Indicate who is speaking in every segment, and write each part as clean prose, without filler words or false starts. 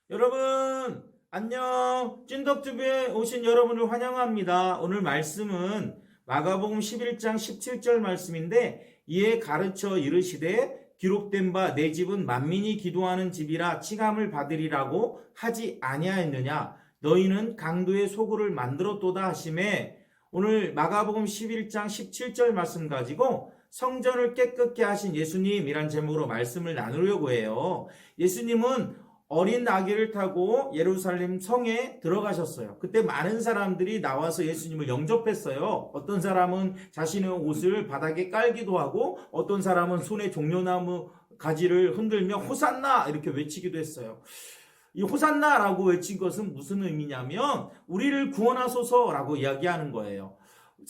Speaker 1: 여러분 안녕. 찐덕TV에 오신 여러분을 환영합니다. 오늘 말씀은 마가복음 11장 17절 말씀인데, 이에 가르쳐 이르시되 기록된 바 내 집은 만민이 기도하는 집이라 칭함을 받으리라고 하지 아니하였느냐. 너희는 강도의 소굴을 만들었도다 하시매, 오늘 마가복음 11장 17절 말씀 가지고 성전을 깨끗게 하신 예수님이란 제목으로 말씀을 나누려고 해요. 예수님은 어린 아기를 타고 예루살렘 성에 들어가셨어요. 그때 많은 사람들이 나와서 예수님을 영접했어요. 어떤 사람은 자신의 옷을 바닥에 깔기도 하고, 어떤 사람은 손에 종려나무 가지를 흔들며 호산나 이렇게 외치기도 했어요. 이 호산나라고 외친 것은 무슨 의미냐면 우리를 구원하소서라고 이야기하는 거예요.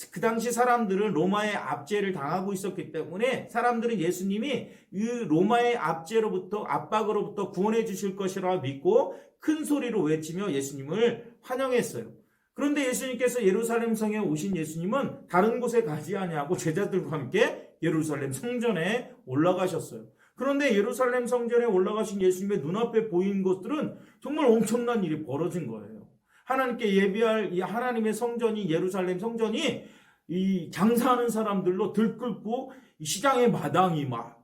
Speaker 1: 그 당시 사람들은 로마의 압제를 당하고 있었기 때문에 사람들은 예수님이 이 로마의 압박으로부터 구원해 주실 것이라 믿고 큰 소리로 외치며 예수님을 환영했어요. 그런데 예수님께서 예루살렘 성에 오신 예수님은 다른 곳에 가지 아니하고 제자들과 함께 예루살렘 성전에 올라가셨어요. 그런데 예루살렘 성전에 올라가신 예수님의 눈앞에 보인 것들은 정말 엄청난 일이 벌어진 거예요. 하나님께 예비할 이 하나님의 성전이, 예루살렘 성전이 이 장사하는 사람들로 들끓고 이 시장의 마당이 막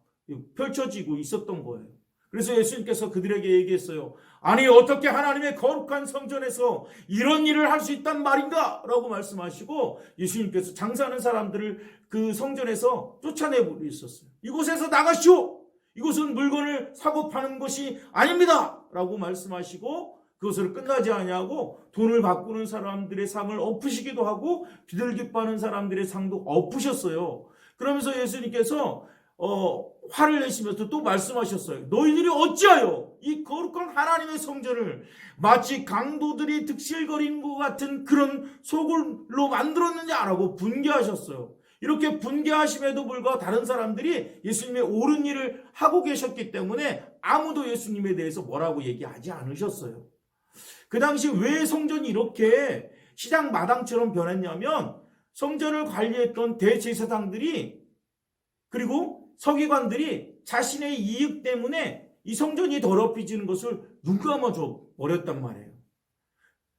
Speaker 1: 펼쳐지고 있었던 거예요. 그래서 예수님께서 그들에게 얘기했어요. 아니, 어떻게 하나님의 거룩한 성전에서 이런 일을 할 수 있단 말인가? 라고 말씀하시고 예수님께서 장사하는 사람들을 그 성전에서 쫓아내버리셨어요. 이곳에서 나가시오! 이곳은 물건을 사고 파는 것이 아닙니다! 라고 말씀하시고 그것을 끝나지 아니하고 돈을 바꾸는 사람들의 상을 엎으시기도 하고 비둘기파는 사람들의 상도 엎으셨어요. 그러면서 예수님께서 화를 내시면서 또 말씀하셨어요. 너희들이 어찌하여 이 거룩한 하나님의 성전을 마치 강도들이 득실거리는 것 같은 그런 소굴로 만들었느냐라고 분개하셨어요. 이렇게 분개하심에도 불구하고 다른 사람들이 예수님의 옳은 일을 하고 계셨기 때문에 아무도 예수님에 대해서 뭐라고 얘기하지 않으셨어요. 그 당시 왜 성전이 이렇게 시장 마당처럼 변했냐면 성전을 관리했던 대제사장들이 그리고 서기관들이 자신의 이익 때문에 이 성전이 더럽혀지는 것을 눈 감아줘 버렸단 말이에요.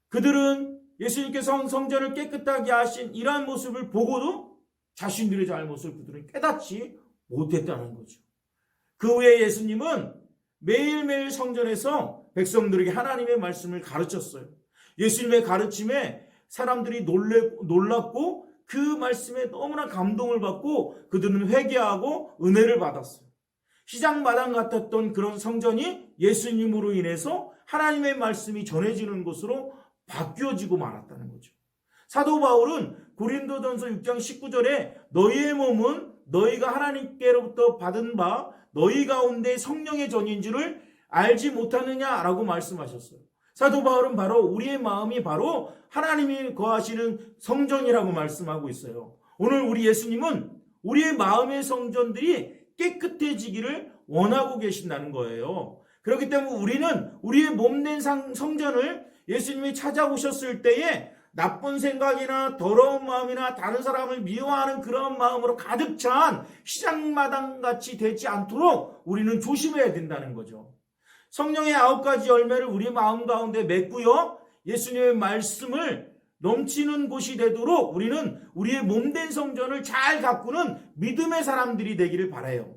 Speaker 1: 그들은 예수님께서 성전을 깨끗하게 하신 이러한 모습을 보고도 자신들의 잘못을 그들은 깨닫지 못했다는 거죠. 그 후에 예수님은 매일매일 성전에서 백성들에게 하나님의 말씀을 가르쳤어요. 예수님의 가르침에 사람들이 놀랐고 그 말씀에 너무나 감동을 받고 그들은 회개하고 은혜를 받았어요. 시장마당 같았던 그런 성전이 예수님으로 인해서 하나님의 말씀이 전해지는 곳으로 바뀌어지고 말았다는 거죠. 사도 바울은 고린도전서 6장 19절에 너희의 몸은 너희가 하나님께로부터 받은 바 너희 가운데 성령의 전인 줄을 알지 못하느냐라고 말씀하셨어요. 사도 바울은 바로 우리의 마음이 바로 하나님이 거하시는 성전이라고 말씀하고 있어요. 오늘 우리 예수님은 우리의 마음의 성전들이 깨끗해지기를 원하고 계신다는 거예요. 그렇기 때문에 우리는 우리의 몸된 성전을 예수님이 찾아오셨을 때에 나쁜 생각이나 더러운 마음이나 다른 사람을 미워하는 그런 마음으로 가득 찬 시장마당같이 되지 않도록 우리는 조심해야 된다는 거죠. 성령의 9가지 열매를 우리 마음 가운데 맺고요, 예수님의 말씀을 넘치는 곳이 되도록 우리는 우리의 몸된 성전을 잘 가꾸는 믿음의 사람들이 되기를 바라요.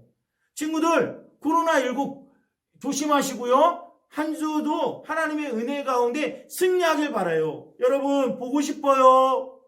Speaker 1: 친구들, 코로나19 조심하시고요, 한 주도 하나님의 은혜 가운데 승리하길 바라요. 여러분, 보고 싶어요.